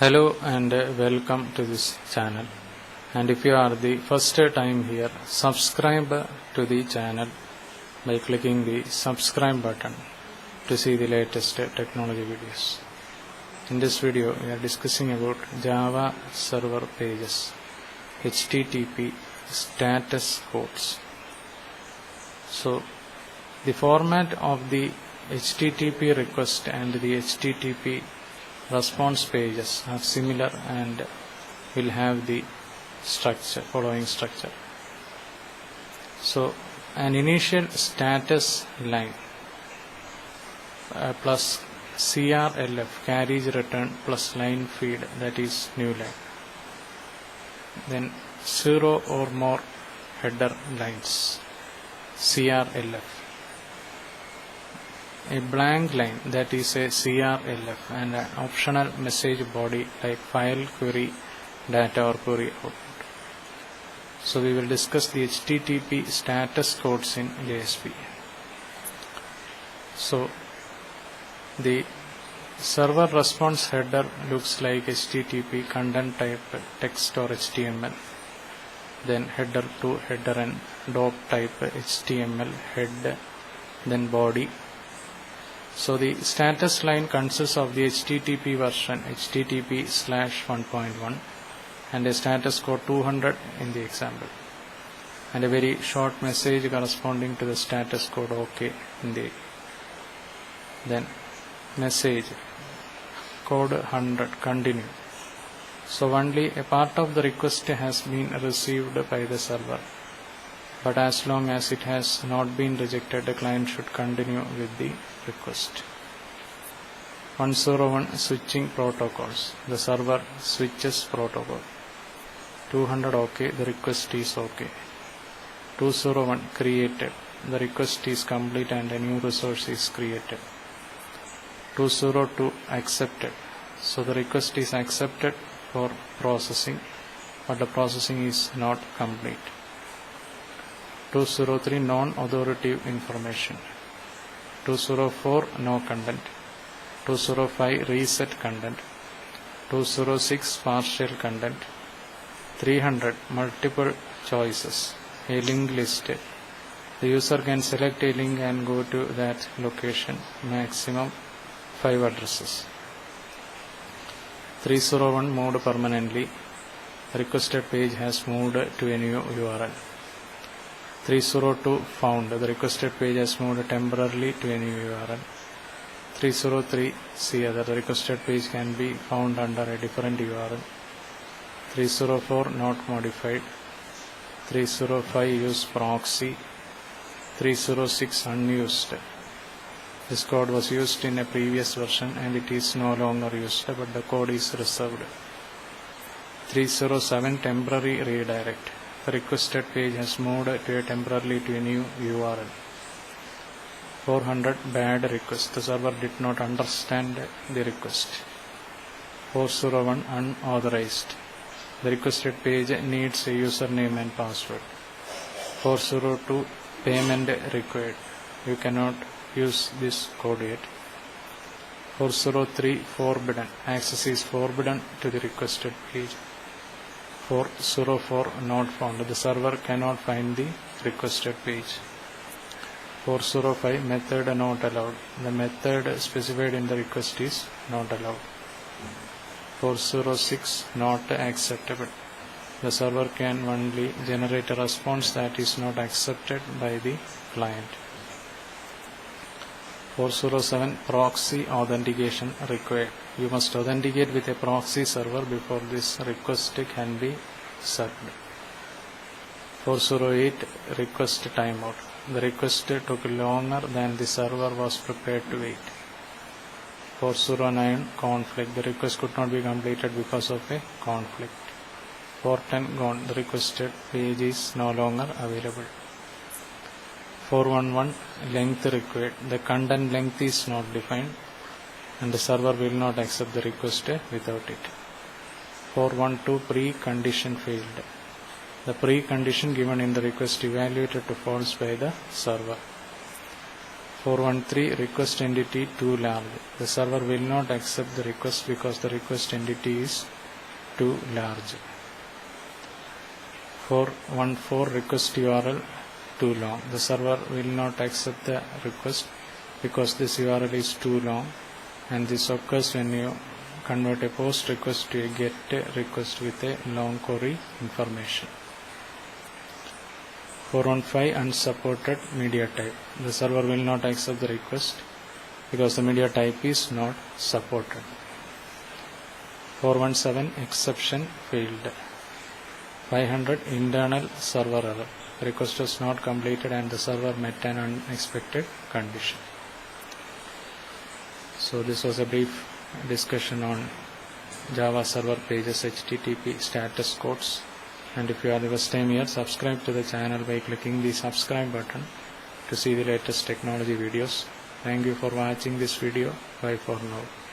Hello and welcome to this channel. And if you are the first time here, subscribe to the channel by clicking the subscribe button to see the latest technology videos. In this video, we are discussing about Java server pages, HTTP status codes. So, the format of the HTTP request and the HTTP response pages are similar and will have the following structure. So, an initial status line plus CRLF, carriage return plus line feed, that is new line. Then 0 or more header lines, CRLF. A blank line, that is a CRLF, and an optional message body like file, query, data or query output. So we will discuss the HTTP status codes in JSP. So the server response header looks like HTTP content type text or HTML. Then header to header and doc type HTML head, then body. So the status line consists of the HTTP version HTTP/1.1 and a status code 200 in the example, and a very short message corresponding to the status code OK in the then message code 100 continue. So only a part of the request has been received by the server, but as long as it has not been rejected, the client should continue with the request. 101 switching protocols, the server switches protocol. 200 OK, the request is OK. 201 created, the request is complete and a new resource is created. 202 accepted, so the request is accepted for processing, but the processing is not complete. 203 non-authoritative information. 204 no content. 205 reset content. 206 partial content. 300 multiple choices, a link list. The user can select a link and go to that location, maximum 5 addresses. 301 moved permanently, the requested page has moved to a new URL. 302 found, the requested page has moved temporarily to a new URL. 303 see other, the requested page can be found under a different URL. 304 not modified. 305 use proxy. 306 unused. This code was used in a previous version and it is no longer used, but the code is reserved. 307 temporary redirect. The requested page has moved temporarily to a new URL. 400 bad request. The server did not understand the request. 401 unauthorized. The requested page needs a username and password. 402 payment required. You cannot use this code yet. 403 forbidden. Access is forbidden to the requested page. 404 not found. The server cannot find the requested page. 405 method not allowed. The method specified in the request is not allowed. 406 not acceptable. The server can only generate a response that is not accepted by the client. 407 proxy authentication required. You must authenticate with a proxy server before this request can be served. 408 request timeout. The request took longer than the server was prepared to wait. 409 conflict. The request could not be completed because of a conflict. 410 gone. The requested page is no longer available. 411 length required. The content length is not defined and the server will not accept the request without it. 412 precondition failed. The precondition given in the request evaluated to false by the server. 413 request entity too large. The server will not accept the request because the request entity is too large. 414 request URL too long. The server will not accept the request because this URL is too long, and this occurs when you convert a post request to a get request with a long query information. 415 unsupported media type. The server will not accept the request because the media type is not supported. 417 exception failed. 500 internal server error. The request was not completed and the server met an unexpected condition. So this was a brief discussion on Java Server Pages HTTP status codes. And if you are the first time here, subscribe to the channel by clicking the subscribe button to see the latest technology videos. Thank you for watching this video. Bye for now.